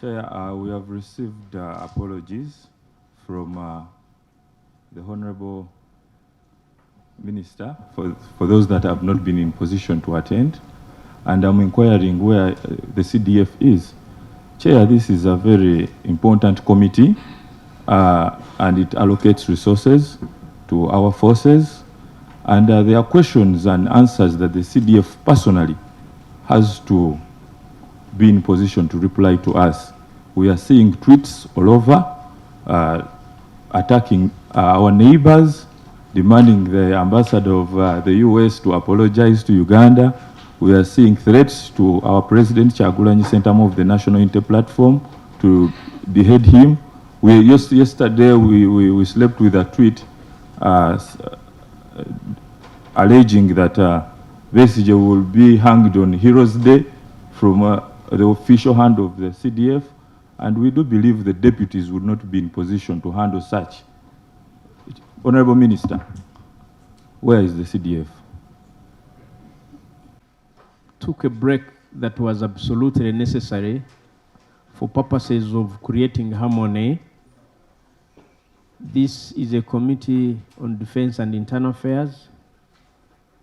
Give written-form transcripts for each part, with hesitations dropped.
Chair, we have received apologies from the Honorable Minister for those that have not been in position to attend, and I'm inquiring where the CDF is. Chair, this is a very important committee and it allocates resources to our forces, and there are questions and answers that the CDF personally has to be in position to reply to us. We are seeing tweets all over attacking our neighbors, demanding the ambassador of the US to apologize to Uganda. We are seeing threats to our President Kyagulanyi Ssentamu of the National Unity Platform to behead him. Yesterday we slept with a tweet alleging that Besigye will be hanged on Heroes Day from the official hand of the CDF, and we do believe the deputies would not be in position to handle such. Honorable Minister, where is the CDF? Took a break that was absolutely necessary for purposes of creating harmony. This is a committee on defense and internal affairs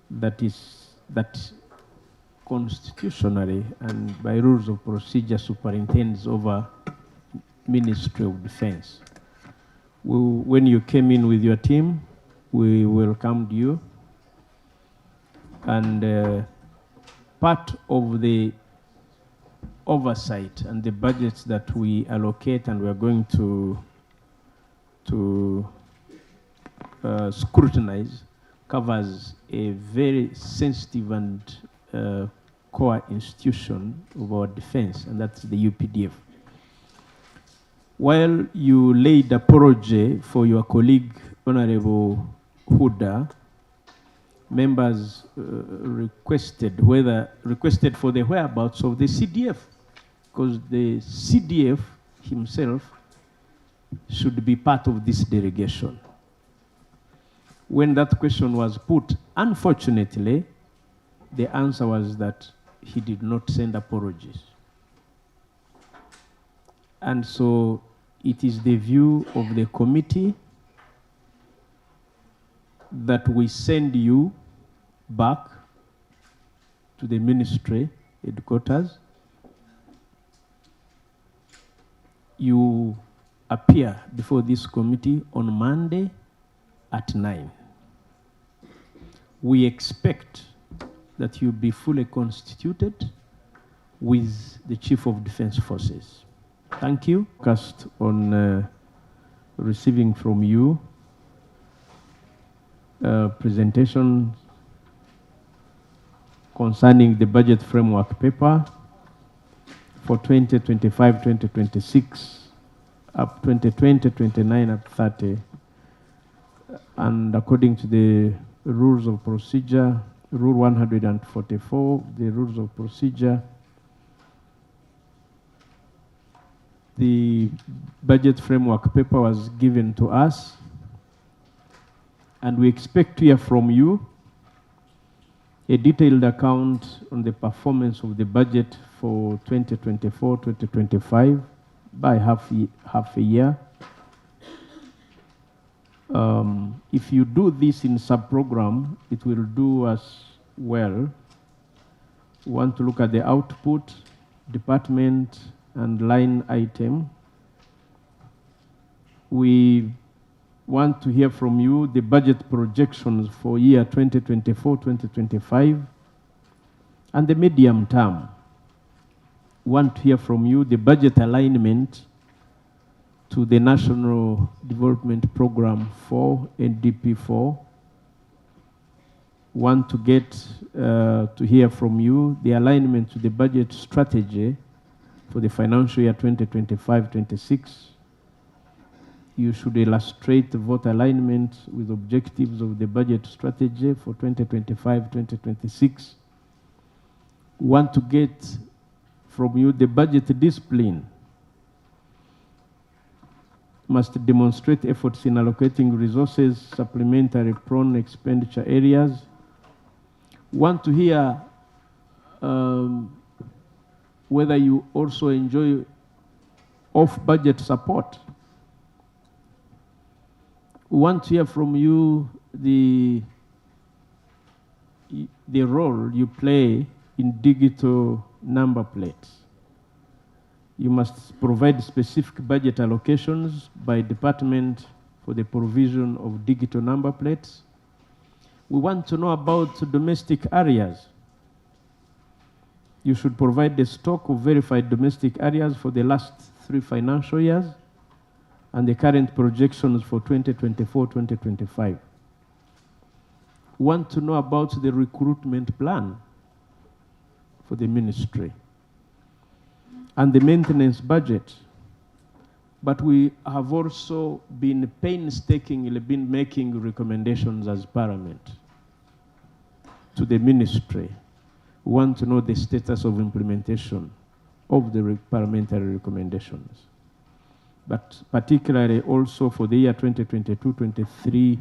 that constitutionally and by rules of procedure superintends over Ministry of Defense. When you came in with your team, we welcomed you, and part of the oversight and the budgets that we allocate and we are going to scrutinize covers a very sensitive and core institution of our defense, and that's the UPDF. While you laid apology for your colleague, Honorable Huda, members requested for the whereabouts of the CDF, because the CDF himself should be part of this delegation. When that question was put, unfortunately, the answer was that he did not send apologies. And so it is the view of the committee that we send you back to the ministry headquarters. You appear before this committee on Monday at 9. We expect that you be fully constituted with the Chief of Defense Forces. Thank you. Focused on receiving from you presentation concerning the budget framework paper for 2025-2026, up 2020, 29, up 30. And according to the rules of procedure, Rule 144, the rules of procedure, the budget framework paper was given to us, and we expect to hear from you a detailed account on the performance of the budget for 2024-2025 by half a year. If you do this in sub-program, it will do us well. We want to look at the output, department, and line item. We want to hear from you the budget projections for year 2024-2025 and the medium term. We want to hear from you the budget alignment to the National Development Program 4, NDP 4. Want to get to hear from you the alignment to the budget strategy for the financial year 2025-26. You should illustrate the vote alignment with objectives of the budget strategy for 2025-2026. Want to get from you the budget discipline. Must demonstrate efforts in allocating resources, supplementary prone expenditure areas. Want to hear whether you also enjoy off-budget support. We want to hear from you the role you play in digital number plates. You must provide specific budget allocations by department for the provision of digital number plates. We want to know about domestic areas. You should provide the stock of verified domestic areas for the last 3 financial years and the current projections for 2024-2025. We want to know about the recruitment plan for the ministry and the maintenance budget. But we have also been painstakingly making recommendations as Parliament to the ministry. We want to know the status of implementation of the parliamentary recommendations. But particularly also for the year 2022-23,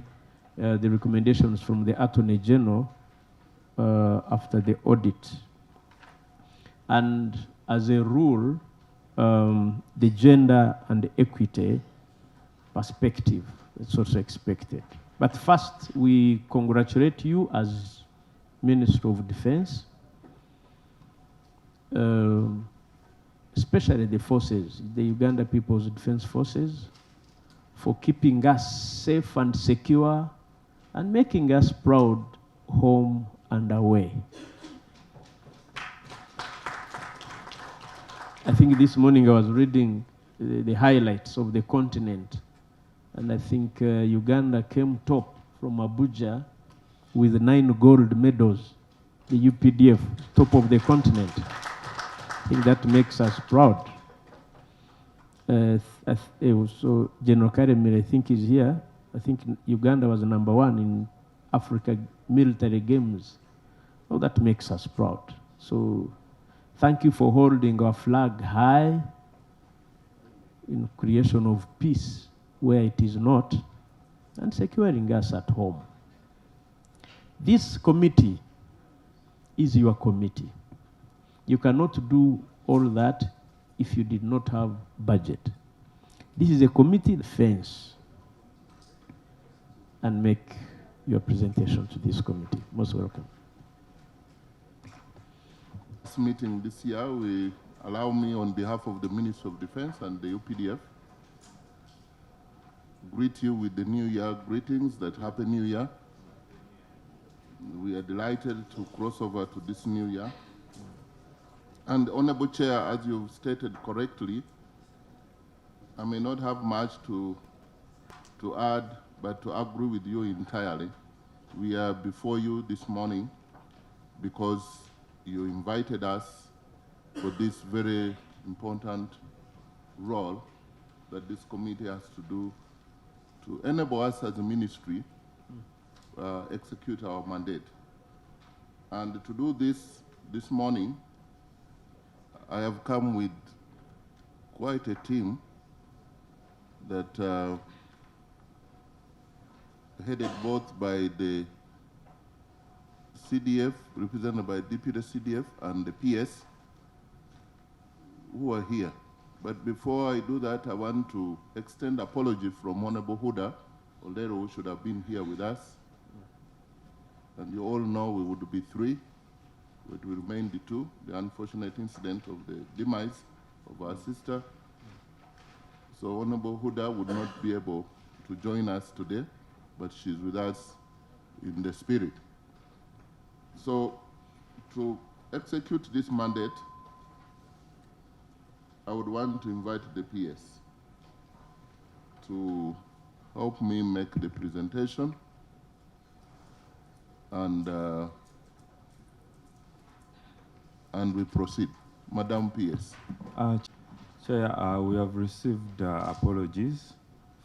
the recommendations from the Attorney General after the audit. And as a rule, the gender and equity perspective is also expected. But first, we congratulate you as Minister of Defense, especially the forces, the Uganda People's Defense Forces, for keeping us safe and secure and making us proud home and away. I think this morning I was reading the highlights of the continent, and I think Uganda came top from Abuja with 9 gold medals, the UPDF, top of the continent. I think that makes us proud. So General Karemire, I think, is here. I think Uganda was #1 in Africa military games. Oh, that makes us proud. So thank you for holding our flag high in creation of peace where it is not, and securing us at home. This committee is your committee. You cannot do all that if you did not have budget. This is a committee defense, and make your presentation to this committee. Most welcome. This meeting this year, we allow me on behalf of the Ministry of Defense and the UPDF greet you with the New Year greetings, that Happy New Year. We are delighted to cross over to this new year. And Honorable Chair, as you've stated correctly, I may not have much to add, but to agree with you entirely. We are before you this morning because you invited us for this very important role that this committee has to do to enable us as a ministry execute our mandate. And to do this morning, I have come with quite a team that headed both by the CDF, represented by Deputy CDF, and the PS, who are here. But before I do that, I want to extend apology from Honorable Huda Olero, who should have been here with us. And you all know we would be 3, but we remain the 2, the unfortunate incident of the demise of our sister. So Honorable Huda would not be able to join us today, but she's with us in the spirit. So to execute this mandate, I would want to invite the PS to help me make the presentation, and we proceed. Madam PS. Chair, we have received apologies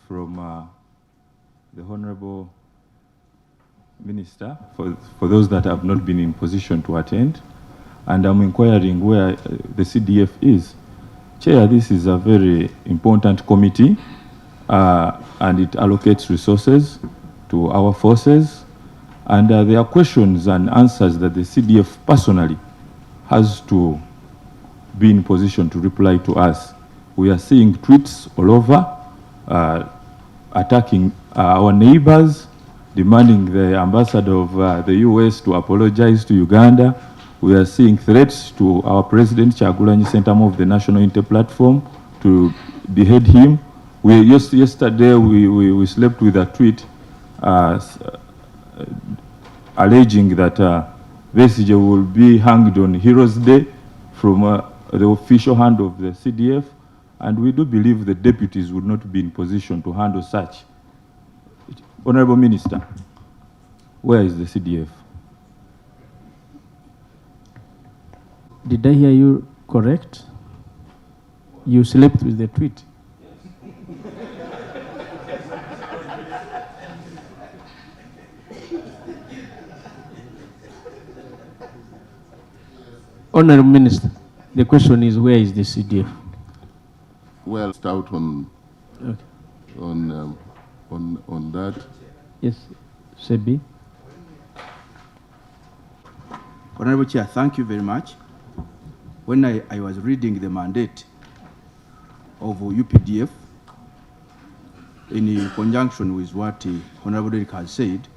from the Honorable Minister for those that have not been in position to attend, and I'm inquiring where the CDF is. Chair, this is a very important committee, and it allocates resources to our forces, and there are questions and answers that the CDF personally has to be in position to reply to us. we are seeing tweets all over attacking our neighbors, demanding the ambassador of the US to apologize to Uganda. We are seeing threats to our president, Kyagulanyi Ssentamu of the National Unity Platform, to behead him. Yesterday, we slept with a tweet alleging that Besigye will be hanged on Heroes Day from the official hand of the CDF, and we do believe the deputies would not be in position to handle such. Honorable Minister, where is the CDF? Did I hear you correct? You slept with the tweet. Honorable Minister, the question is, where is the CDF? Well, start on Okay. on that. Yes, Sebi. Honorable Chair, thank you very much. When I was reading the mandate of UPDF, in conjunction with what Honorable Derek has said,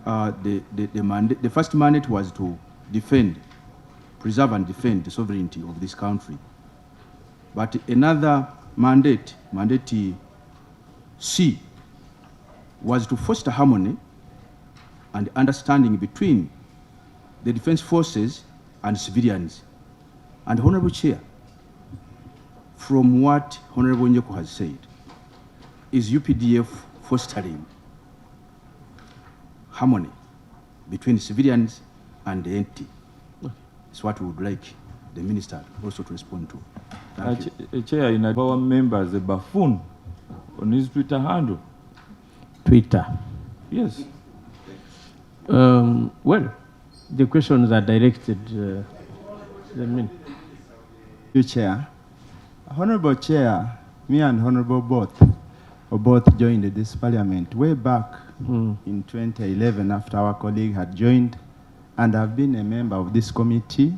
the first mandate was to defend, preserve and defend the sovereignty of this country. But another mandate, mandate C, was to foster harmony and understanding between the defense forces and civilians. And Honorable Chair, from what Honorable Nyeko has said, is UPDF fostering harmony between civilians and the entity? It's what we would like the minister also to respond to. Thank you. Chair, in our members, a buffoon on his Twitter handle. Twitter. Yes. Well, the questions are directed. You, Chair. Honorable Chair, me and Honorable both joined this parliament way back in 2011 after our colleague had joined, and I've been a member of this committee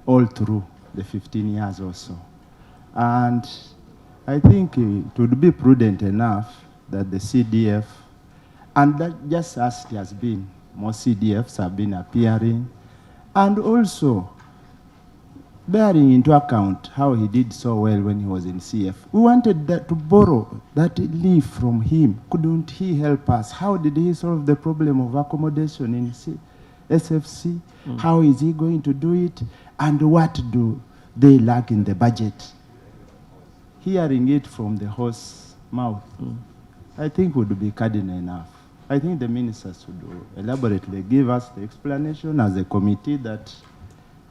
all through the 15 years or so. And I think it would be prudent enough that the CDF, and that just as it has been, more CDFs have been appearing, and also bearing into account how he did so well when he was in CF. We wanted to borrow that leaf from him. Couldn't he help us? How did he solve the problem of accommodation in SFC? How is he going to do it? And what do they lack in the budget? Hearing it from the horse's mouth, I think would be cardinal enough. I think the ministers should elaborately give us the explanation as a committee that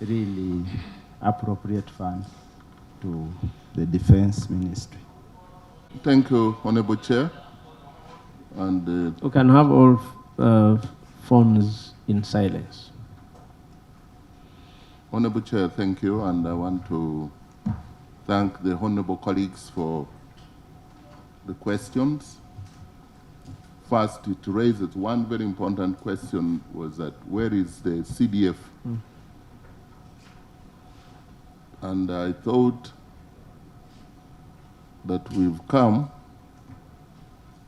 really appropriate funds to the Defense Ministry. Thank you, Honorable Chair. And We can have all phones in silence. Honorable Chair, thank you, and I want to thank the honorable colleagues for the questions. First, it raises one very important question, was that where is the CDF? And I thought that we've come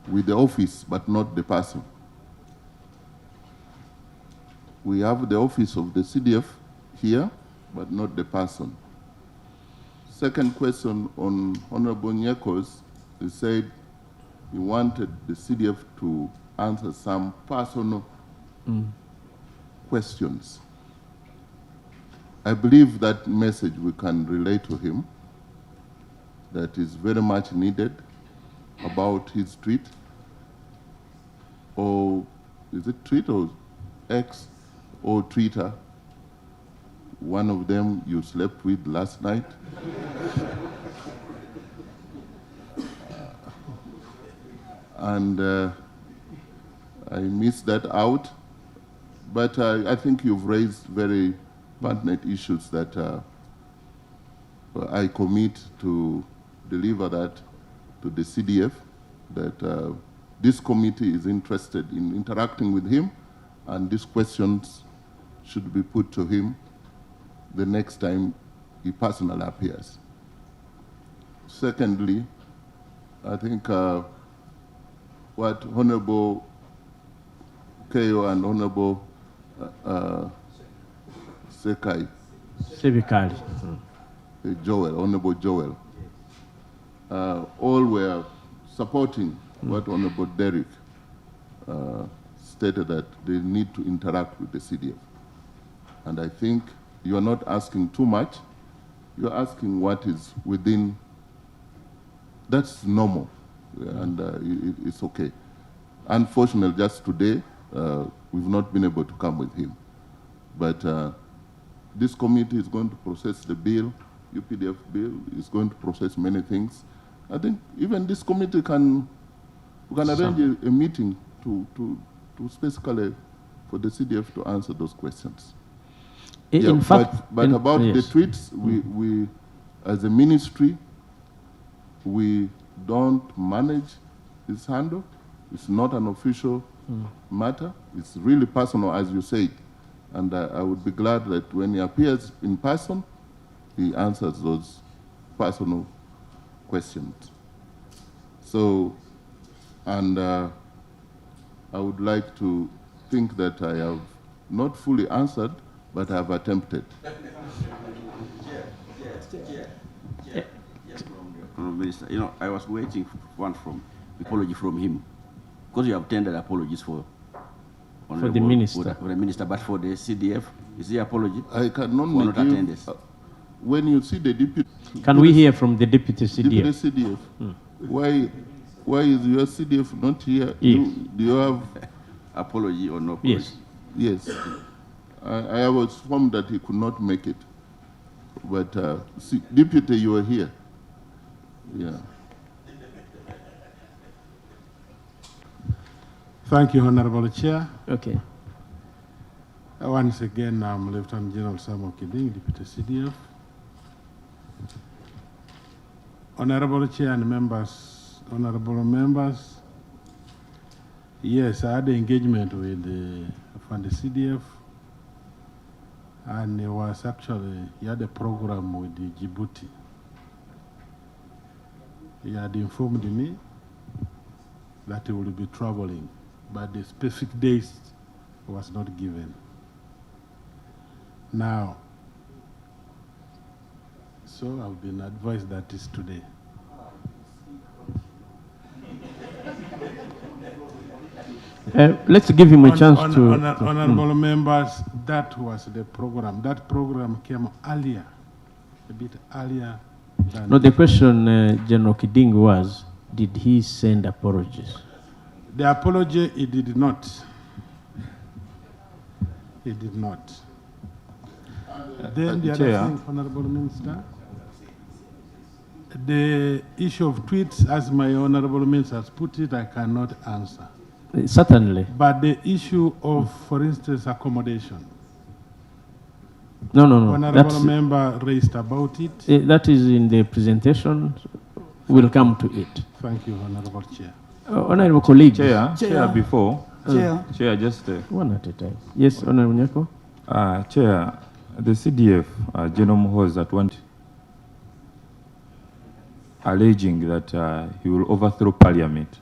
with the office, but not the person. We have the office of the CDF here, but not the person. Second question on Honorable Nyeko's, he said he wanted the CDF to answer some personal questions. I believe that message we can relate to him, that is very much needed about his tweet, or is it tweet or X or Twitter? One of them you slept with last night. And I missed that out, but I think you've raised very pertinent issues that I commit to deliver that to the CDF, that this committee is interested in interacting with him, and these questions should be put to him the next time he personally appears. secondly, I think what Honorable Keyo and Honorable Civical. Joel, Honorable Joel, all were supporting what Honorable Derek stated, that they need to interact with the CDF. And I think you are not asking too much. You're asking what is within, that's normal, and it's okay. Unfortunately, just today, we've not been able to come with him. But this committee is going to process the bill, UPDF bill, is going to process many things. I think even this committee can arrange a meeting to specifically for the CDF to answer those questions. In fact, but about yes. the tweets, we as a ministry, we don't manage this handle. It's not an official matter. It's really personal, as you said. And I would be glad that when he appears in person, he answers those personal questions. So, and I would like to think that I have not fully answered, but I have attempted. Minister, you know, I was waiting for one apology from him, because you have tendered apologies for the minister. For the minister, but for the CDF, is the apology? I cannot For not give, attendance. when you see the deputy. Can we hear from the deputy Deputy CDF? CDF, why is your CDF not here? Yes. Do you have? Apology or no apology? Yes. Yes. I was informed that he could not make it. But deputy, you are here. Yeah. Thank you, Honorable Chair. Okay. Once again, I'm Lieutenant General Samuel Kiding, Deputy CDF. Honorable Chair and members, honorable members, yes, I had an engagement with from the CDF, and it was actually, he had a program with the Djibouti. He had informed me that he will be traveling, but the specific days was not given. Now, so I've been advised that is today. Let's give him a chance to... Honorable members, that was the program. That program came earlier, a bit earlier than... No, the question, General Kiding, was, did he send apologies? The apology, he did not. He did not. Then the other Chair. thing, Honorable Minister, the issue of tweets, as my Honorable Minister has put it, I cannot answer. Certainly. But the issue of, for instance, accommodation, No. Honorable Member raised about it. That is in the presentation. We'll come to it. Thank you, Honorable Chair. Honorable colleagues. Chair, before. Chair, just... One at a time. Yes, Honorable Nyako. Chair, the CDF, General Muhoozi, at one alleging that he will overthrow Parliament.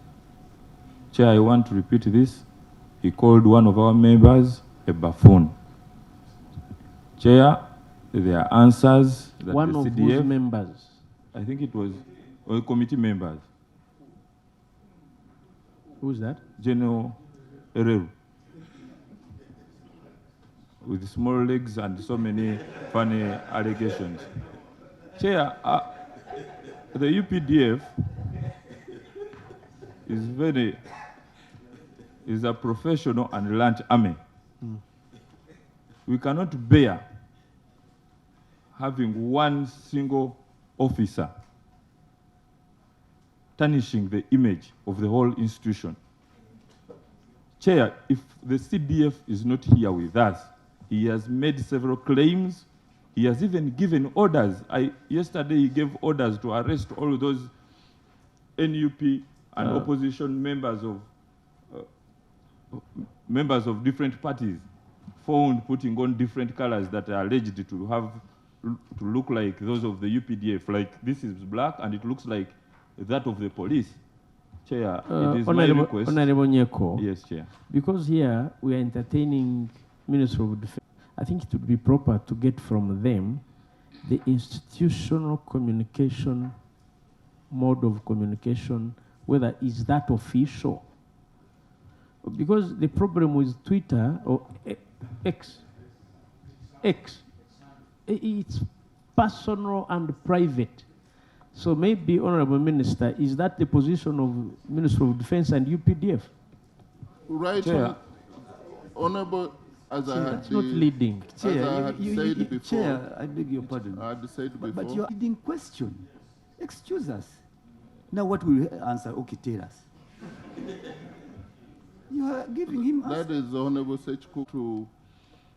Chair, I want to repeat this. He called one of our members a buffoon. Chair, there are answers that One the of CDF... whose members? I think it was committee members. Who's that? General Ereru. With small legs and so many funny allegations. Chair, the UPDF is a professional and learned army. We cannot bear having one single officer tarnishing the image of the whole institution. Chair, if the CDF is not here with us, he has made several claims. He has even given orders. Yesterday he gave orders to arrest all those NUP and opposition members of different parties, found putting on different colors that are alleged to have to look like those of the UPDF. Like this is black and it looks like that of the police. Chair, it is my request. Honorable Nyeko. Yes, Chair. Because here we are entertaining Minister of Defense, I think it would be proper to get from them the institutional communication, mode of communication, whether is that official. Because the problem with Twitter or X, it's personal and private. So maybe, Honorable Minister, is that the position of Minister of Defense and UPDF? Right, Chair. Honorable, as I had That's not leading. Chair, said before. Chair, I beg your pardon. I had said before. But you are leading question. Excuse us. Now what will you answer? Okay, tell us. You are giving him That is Honorable Sechku to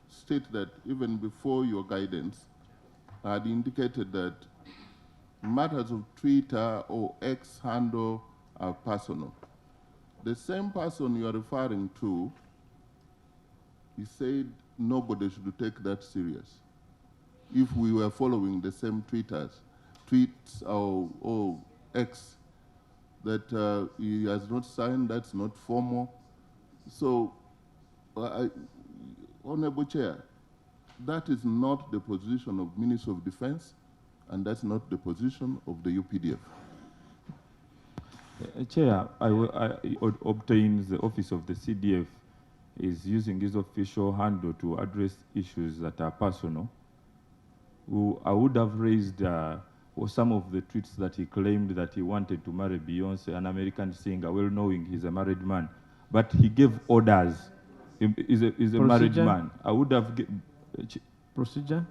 state that even before your guidance, I had indicated that matters of Twitter or X handle are personal. The same person you are referring to, he said nobody should take that serious. If we were following the same tweets or X that he has not signed, that's not formal. So, Honorable Chair, that is not the position of Minister of Defense, and that's not the position of the UPDF. Chair, I obtained the office of the CDF is using his official handle to address issues that are personal. I would have raised some of the tweets that he claimed that he wanted to marry Beyonce, an American singer, well knowing he's a married man. But he gave orders. He's a married man. I would have... Procedure?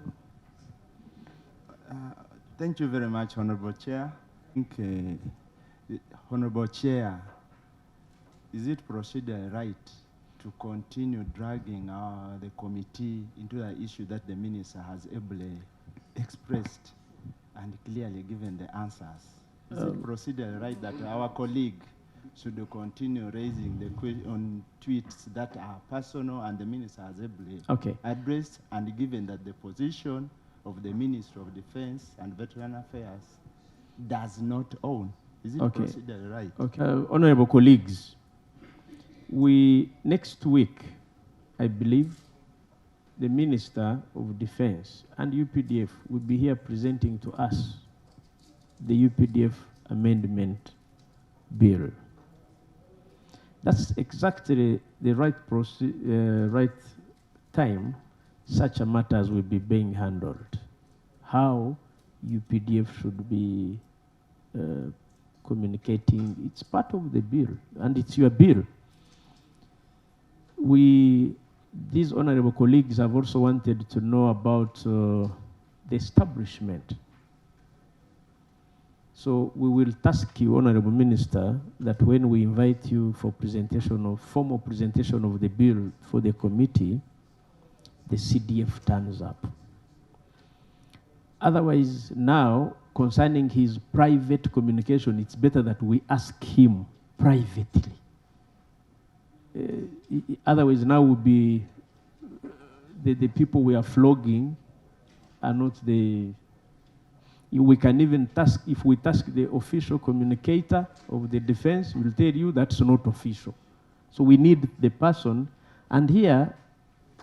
Thank you very much, Honorable Chair. I think, Honorable Chair, is it procedure right to continue dragging the committee into the issue that the minister has ably expressed and clearly given the answers? Is it procedure right that our colleague should continue raising the question on tweets that are personal and the minister has ably addressed, and given that the position of the Minister of Defense and Veteran Affairs does not own? Is it procedure right? Okay. Honorable colleagues, next week, I believe, the Minister of Defense and UPDF will be here presenting to us the UPDF amendment bill. That's exactly the right time such a matters will be being handled. How UPDF should be communicating, it's part of the bill, and it's your bill. These honorable colleagues have also wanted to know about the establishment. So we will task you, Honorable Minister, that when we invite you for formal presentation of the bill for the committee, the CDF turns up. Otherwise, now, concerning his private communication, it's better that we ask him privately. Otherwise, now will be the people we are flogging are not the... We can even task, if we task the official communicator of the defense, we'll tell you that's not official. So we need the person, and here,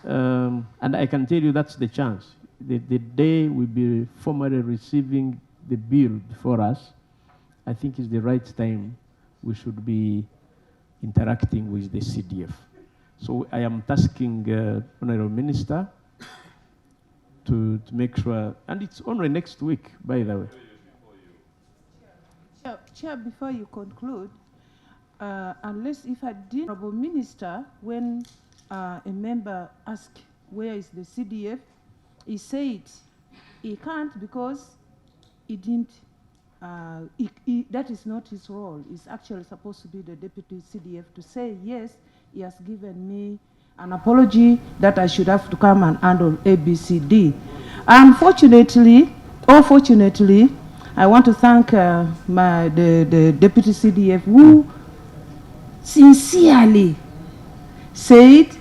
and I can tell you that's the chance. The day we'll be formally receiving the bill before us, I think is the right time we should be interacting with the CDF. So I am tasking Honorable Minister to make sure, and it's only next week, by the way. Chair, before you conclude, unless if I did, Honorable Minister, when a member asked where is the CDF, he said he can't because he didn't, that is not his role. It's actually supposed to be the deputy CDF to say, yes, he has given me an apology that I should have to come and handle ABCD. Unfortunately, or fortunately, I want to thank the deputy CDF who sincerely said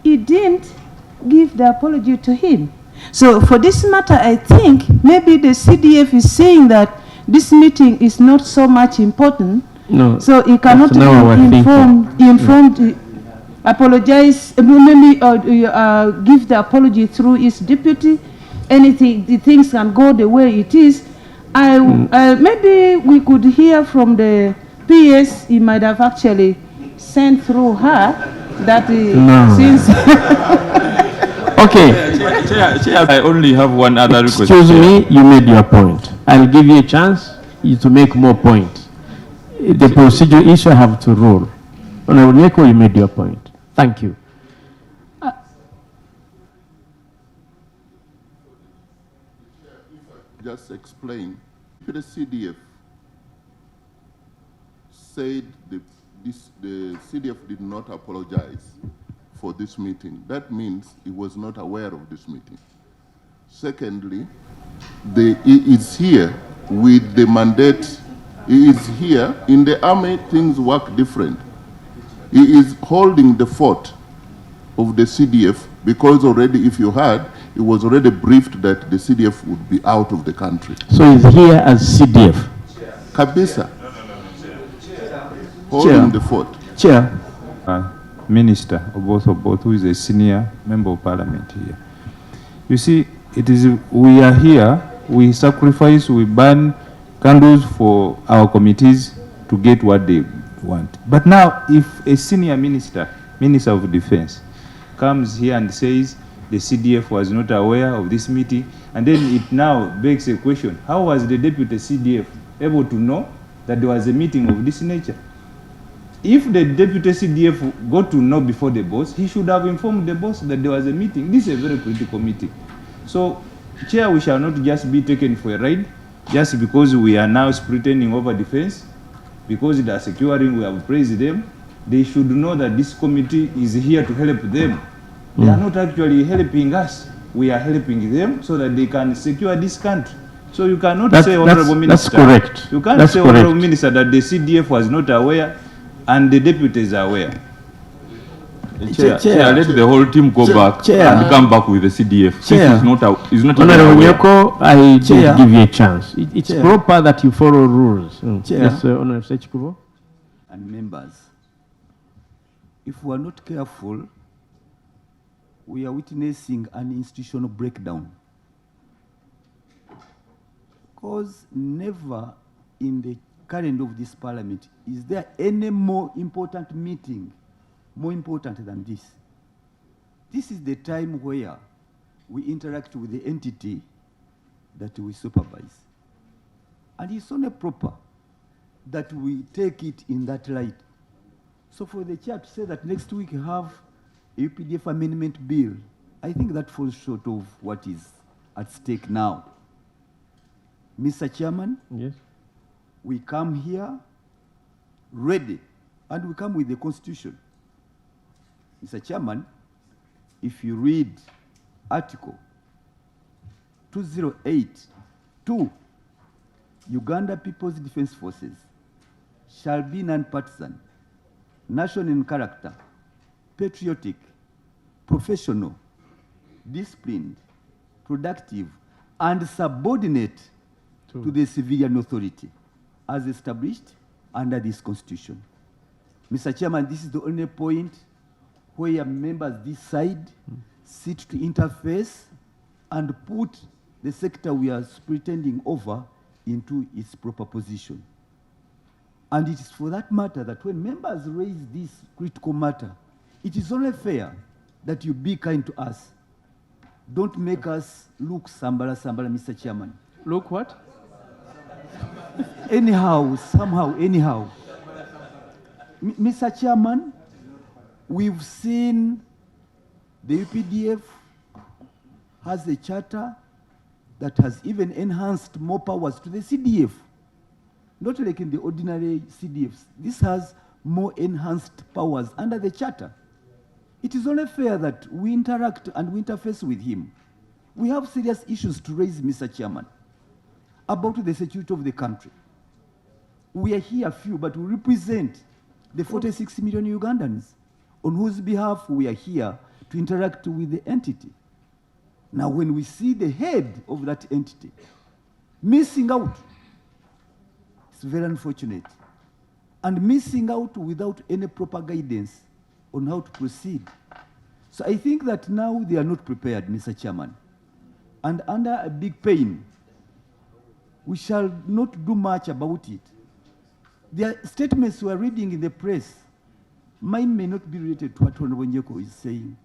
he didn't give the apology to him. So for this matter, I think maybe the CDF is saying that this meeting is not so much important. No, So he cannot that's now our informed, apologize, maybe give the apology through his deputy. Anything, the things can go the way it is. Maybe we could hear from the PS. He might have actually sent through her that since. Okay. Chair, I only have one other request. Excuse me, you made your point. I'll give you a chance to make more points. The procedure issue have to rule. Honorable Nyeko, you made your point. Thank you. Just explain. If the CDF said the CDF did not apologize for this meeting, that means he was not aware of this meeting. Secondly, he is here with the mandate. He is here. In the army, things work different. He is holding the fort of the CDF because already, if you heard, it was already briefed that the CDF would be out of the country. So he's here as CDF? Kabisa. Holding the fort. Chair. Minister, Oboth, who is a senior member of parliament here. You see, we are here, we sacrifice, we burn candles for our committees to get what they want. But now, if a senior minister, Minister of Defense, comes here and says the CDF was not aware of this meeting, and then it now begs a question, how was the deputy CDF able to know that there was a meeting of this nature? If the deputy CDF got to know before the boss, he should have informed the boss that there was a meeting. This is a very critical meeting. So, Chair, we shall not just be taken for a ride, just because we are now pretending over defense, because they are securing, we have praised them. They should know that this committee is here to help them. They are not actually helping us. We are helping them so that they can secure this country. So you cannot say, Honorable Minister. That's correct. You can't say, Honorable Minister, that the CDF was not aware and the deputies are aware. Chair, let the whole team go back and come back with the CDF. Chair, is not Honorable Nyeko, I did give you a chance. It's proper that you follow rules. Yes, Honorable Sechikubo. And members, if we are not careful, we are witnessing an institutional breakdown. Because never in the calendar of this parliament is there any more important meeting, more important than this. This is the time where we interact with the entity that we supervise. And it's only proper that we take it in that light. So for the chair to say that next week we have a UPDF amendment bill, I think that falls short of what is at stake now. Mr. Chairman, yes, we come here ready, and we come with the Constitution. Mr. Chairman, if you read Article 208(2), Uganda People's Defense Forces shall be non-partisan, national in character, patriotic, professional, disciplined, productive, and subordinate to the civilian authority as established under this Constitution. Mr. Chairman, this is the only point where members decide, sit to interface, and put the sector we are pretending over into its proper position. And it is for that matter that when members raise this critical matter, it is only fair that you be kind to us. Don't make us look sambala, Mr. Chairman. Look what? Anyhow, somehow, anyhow. Mr. Chairman, we've seen the UPDF has a charter that has even enhanced more powers to the CDF. Not like in the ordinary CDFs. This has more enhanced powers under the charter. It is only fair that we interact and we interface with him. We have serious issues to raise, Mr. Chairman, about the security of the country. We are here few, but we represent the 46 million Ugandans on whose behalf we are here to interact with the entity. Now, when we see the head of that entity missing out, it's very unfortunate. And missing out without any proper guidance on how to proceed. So I think that now they are not prepared, Mr. Chairman. And under a big pain, we shall not do much about it. Their statements we are reading in the press, mine may not be related to what Honorable Njeko is saying,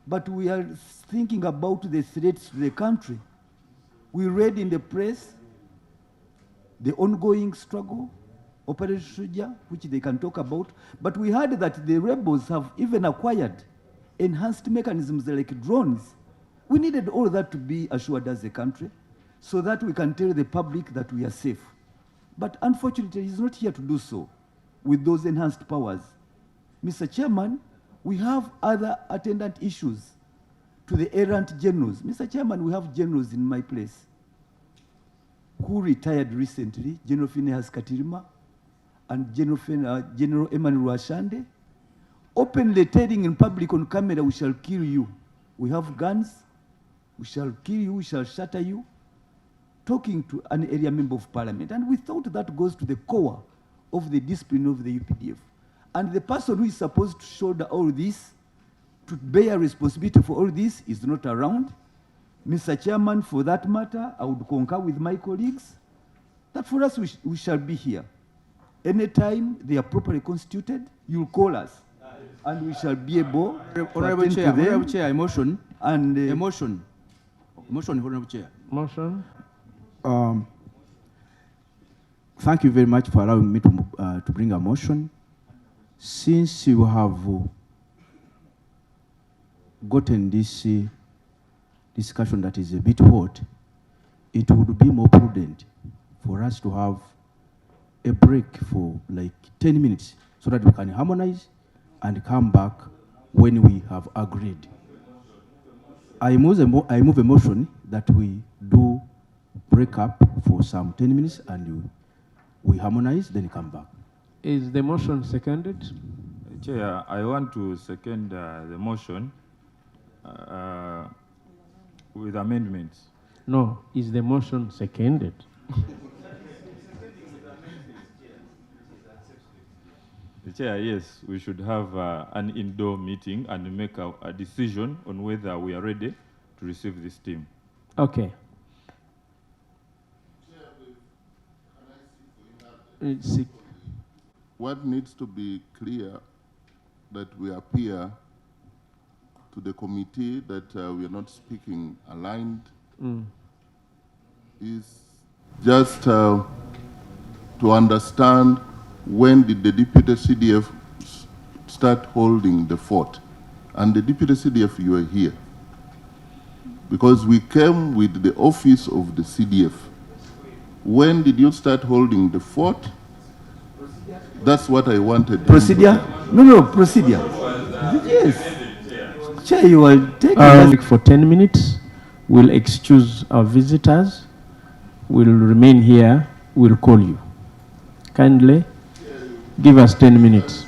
but we are thinking about the threats to the country. We read in the press the ongoing struggle, Operation Shuja, which they can talk about, but we heard that the rebels have even acquired enhanced mechanisms like drones. We needed all that to be assured as a country so that we can tell the public that we are safe. But unfortunately, he's not here to do so with those enhanced powers. Mr. Chairman, we have other attendant issues to the errant generals. Mr. Chairman, we have generals in my place who retired recently, General Phineas Katirima and General Emmanuel Ashande, openly telling in public on camera, we shall kill you. We have guns, we shall kill you, we shall shatter you, talking to an area member of parliament. And we thought that goes to the core of the discipline of the UPDF. And the person who is supposed to shoulder all this, to bear responsibility for all this, is not around. Mr. Chairman, for that matter, I would concur with my colleagues that for us, we shall be here. Anytime they are properly constituted, you'll call us. And we shall be able to Honorable Chair, Honorable Chair, motion. And Motion, Honorable Chair. Motion. Thank you very much for allowing me to bring a motion. Since you have gotten this discussion that is a bit hot, it would be more prudent for us to have a break for like 10 minutes so that we can harmonize and come back when we have agreed. I move a motion that we do break up for some 10 minutes and we harmonize, then come back. Is the motion seconded? Chair, I want to second the motion with amendments. No, is the motion seconded? Chair, yes, we should have an indoor meeting and make a decision on whether we are ready to receive this team. Okay. What needs to be clear that we appear to the committee that we are not speaking aligned is just to understand when did the Deputy CDF start holding the fort. And the Deputy CDF, you are here. Because we came with the office of the CDF. When did you start holding the fort? That's what I wanted. Procedure? No, procedure. Yes. Chair, you are taking for 10 minutes. We'll excuse our visitors. We'll remain here. We'll call you. Kindly give us 10 minutes.